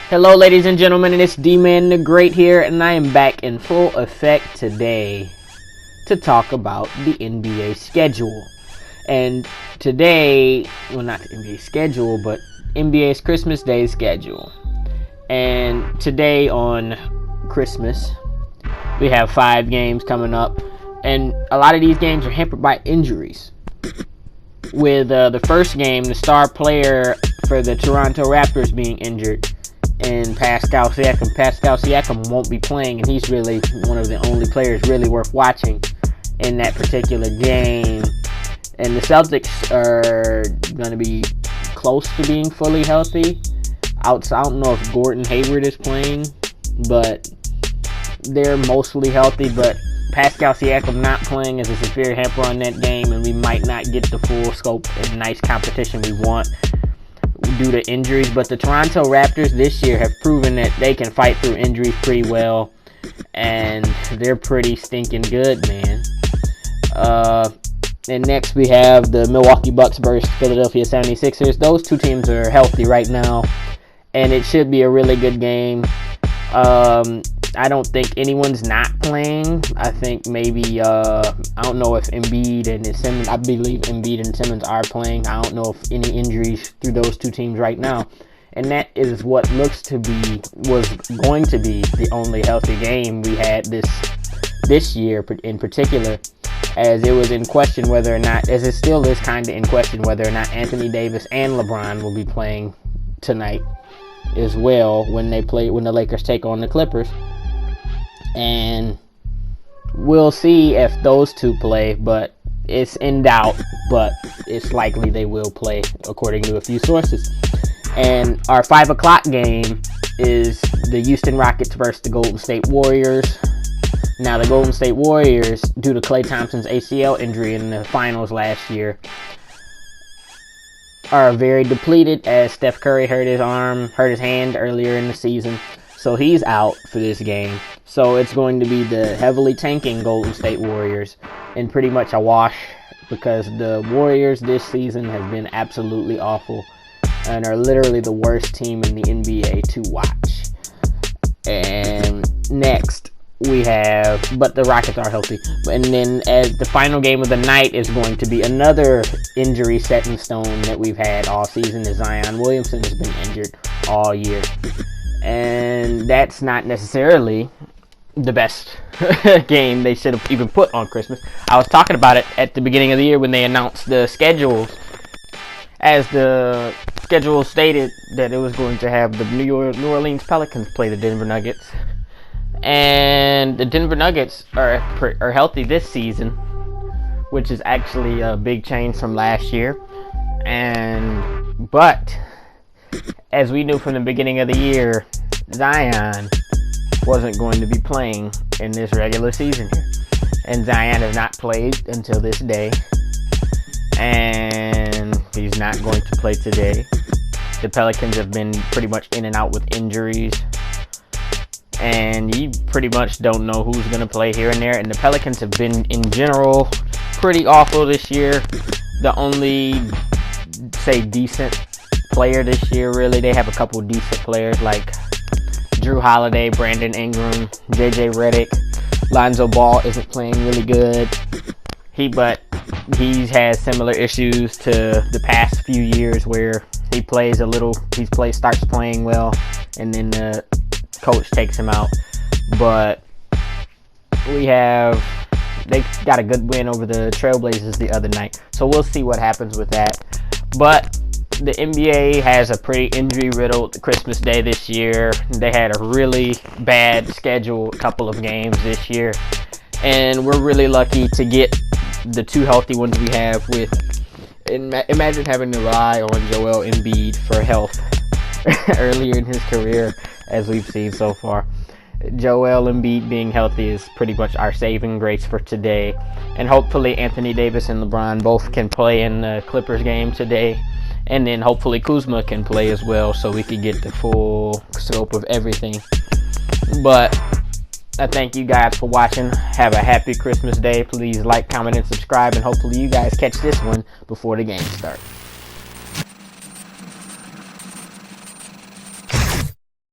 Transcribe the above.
Hello, ladies and gentlemen, and it's D-Man the Great here, and I am back in full effect today to talk about the NBA schedule. And today, well, not the NBA schedule, but NBA's Christmas Day schedule. And today on Christmas, we have 5 games coming up, and a lot of these games are hampered by injuries. With the first game, the star player for the Toronto Raptors being injured, and Pascal Siakam. Pascal Siakam won't be playing, and he's really one of the only players really worth watching in that particular game. And the Celtics are going to be close to being fully healthy. I don't know if Gordon Hayward is playing, but they're mostly healthy. But Pascal Siakam not playing is a severe hamper on that game, and we might not get the full scope and nice competition we want due to injuries. But the Toronto Raptors this year have proven that they can fight through injuries pretty well, and they're pretty stinking good, man. And next we have the Milwaukee Bucks versus Philadelphia 76ers. Those two teams are healthy right now, and it should be a really good game. I don't think anyone's not playing. I think maybe, I don't know if Embiid and Simmons, I believe Embiid and Simmons are playing. I don't know if any injuries through those two teams right now. And that is what was going to be the only healthy game we had this year in particular, as it was in question whether or not, as it still is kind of in question whether or not Anthony Davis and LeBron will be playing tonight as well when the Lakers take on the Clippers. And we'll see if those two play, but it's in doubt, but it's likely they will play according to a few sources. And our 5 o'clock game is the Houston Rockets versus the Golden State Warriors. Now, the Golden State Warriors, due to Klay Thompson's ACL injury in the finals last year, are very depleted, as Steph Curry hurt his hand earlier in the season. So he's out for this game. So it's going to be the heavily tanking Golden State Warriors, and pretty much a wash, because the Warriors this season have been absolutely awful and are literally the worst team in the NBA to watch. And next we have, but the Rockets are healthy. And then as the final game of the night is going to be another injury set in stone that we've had all season, as Zion Williamson has been injured all year. And that's not necessarily the best game they should have even put on Christmas. I was talking about it at the beginning of the year when they announced the schedules, as the schedule stated that it was going to have the New Orleans Pelicans play the Denver Nuggets. And the Denver Nuggets are healthy this season, which is actually a big change from last year. But as we knew from the beginning of the year, Zion wasn't going to be playing in this regular season here. And Zion has not played until this day. And he's not going to play today. The Pelicans have been pretty much in and out with injuries. And you pretty much don't know who's going to play here and there. And the Pelicans have been, in general, pretty awful this year. The only, decent player this year, really, they have a couple decent players like Drew Holiday, Brandon Ingram, JJ Redick. Lonzo Ball isn't playing really good. But he has similar issues to the past few years, where he starts playing well, and then the coach takes him out. But they got a good win over the Trailblazers the other night, so we'll see what happens with that. But the NBA has a pretty injury-riddled Christmas Day this year. They had a really bad schedule, couple of games this year, and we're really lucky to get the 2 healthy ones we have. Imagine having to rely on Joel Embiid for health earlier in his career, as we've seen so far. Joel Embiid being healthy is pretty much our saving grace for today. And hopefully Anthony Davis and LeBron both can play in the Clippers game today. And then hopefully Kuzma can play as well, so we can get the full scope of everything. But I thank you guys for watching. Have a happy Christmas Day. Please like, comment, and subscribe. And hopefully you guys catch this one before the game starts.